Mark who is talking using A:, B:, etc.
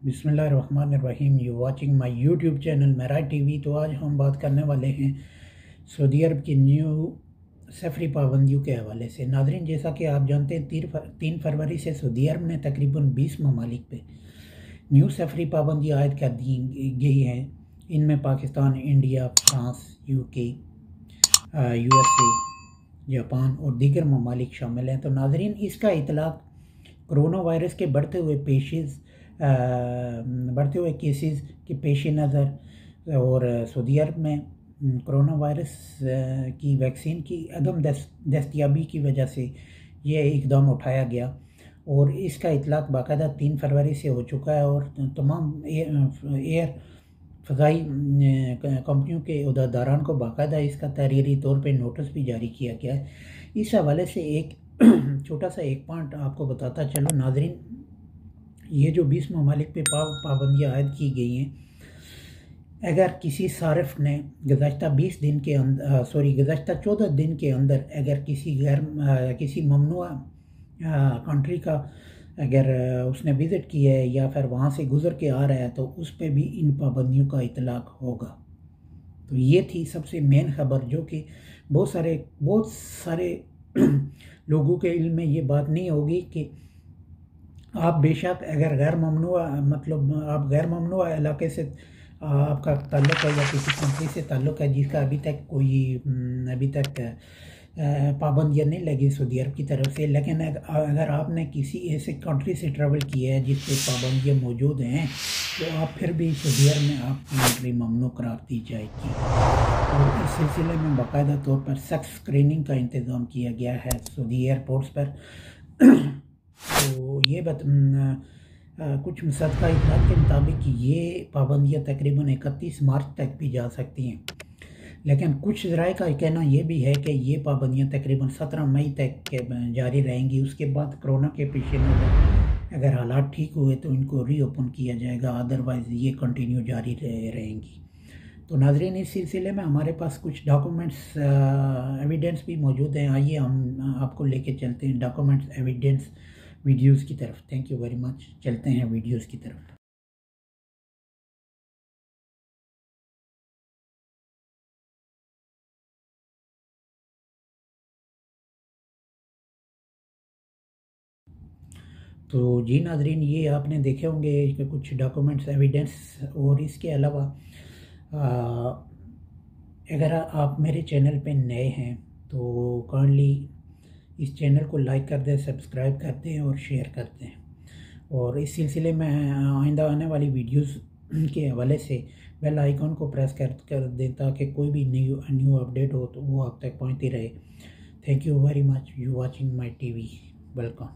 A: बिस्मिल्लाहिर्रहमानिर्रहीम। You watching my YouTube channel मेरा TV. तो आज हम बात करने वाले हैं सऊदी अरब की न्यू सफरी पाबंदियों के हवाले से। नाज़रीन, जैसा कि आप जानते हैं 3 फरवरी से सऊदी अरब ने तकरीबन 20 ममालिक पे न्यू सफरी पाबंदी आयद कर दी गई है। इनमें Pakistan, India, France, UK, USA, Japan और दीगर ममालिक शामिल हैं। तो नाज़रीन, इसका इतलाक़ कोरोना वायरस के बढ़ते हुए केसेस के पेश नज़र और सऊदी अरब में कोरोना वायरस की वैक्सीन की अदम दस्तयाबी की वजह से ये इक़दाम उठाया गया और इसका इतलाक़ बाकायदा 3 फरवरी से हो चुका है और तमाम एयर फ़ज़ाई कंपनियों के उहदेदारान को बाकायदा इसका तहरीरी तौर पे नोटिस भी जारी किया गया है। इस हवाले से एक छोटा सा एक पॉइंट आपको बताता चलो नाज़रीन, ये जो 20 ममालिक पे पाबंदियाँ आयद की गई हैं, अगर किसी सारिफ ने गुज़श्ता 14 दिन के अंदर अगर किसी ममनुआ कंट्री का अगर उसने विज़िट किया है या फिर वहाँ से गुज़र के आ रहा है तो उस पर भी इन पाबंदियों का इतलाक़ होगा। तो ये थी सबसे मेन खबर, जो कि बहुत सारे लोगों के इल्म में ये बात नहीं होगी कि आप बेशक अगर गैर ममनुआ इलाके से आपका ताल्लुक़ है या किसी कंट्री से ताल्लुक़ है जिसका अभी तक पाबंदियाँ नहीं लगी सऊदी अरब की तरफ से, लेकिन अगर आपने किसी ऐसे कंट्री से ट्रैवल किया है जिस पे पाबंदियाँ मौजूद हैं तो आप फिर भी सऊदी अरब में आपकी एंट्री ममनू करार दी जाएगी। और इस सिलसिले में बाकायदा तौर पर सख्त स्क्रीनिंग का इंतज़ाम किया गया है सऊदी एयरपोर्ट्स पर। तो ये कुछ मुसद्दक़ा इत्तलात के मुताबिक ये पाबंदियाँ तकरीबन 31 मार्च तक भी जा सकती हैं, लेकिन कुछ ज़राए का कहना ये भी है कि ये पाबंदियाँ तकरीबन 17 मई तक जारी रहेंगी। उसके बाद कोरोना के पेश नज़र अगर हालात ठीक हुए तो इनको रीओपन किया जाएगा, अदरवाइज़ ये कंटिन्यू जारी रहेंगी। तो नाज़रीन, इस सिलसिले में हमारे पास कुछ डॉक्यूमेंट्स एविडेंस भी मौजूद हैं। आइए हम आपको लेके चलते हैं डॉक्यूमेंट्स एविडेंस वीडियोस की तरफ। Thank you very much. चलते हैं वीडियोस की तरफ। तो जी नाज़रीन, ये आपने देखे होंगे कि कुछ डॉक्यूमेंट्स एविडेंस। और इसके अलावा अगर आप मेरे चैनल पे नए हैं तो काइंडली इस चैनल को लाइक कर दें, सब्सक्राइब कर दें और शेयर कर दें। और इस सिलसिले में आइंदा आने वाली वीडियोस के हवाले से बेल आइकन को प्रेस कर दें ताकि कोई भी न्यू अपडेट हो तो वो आप तक पहुंचती रहे। Thank you very much. You watching my TV. Welcome.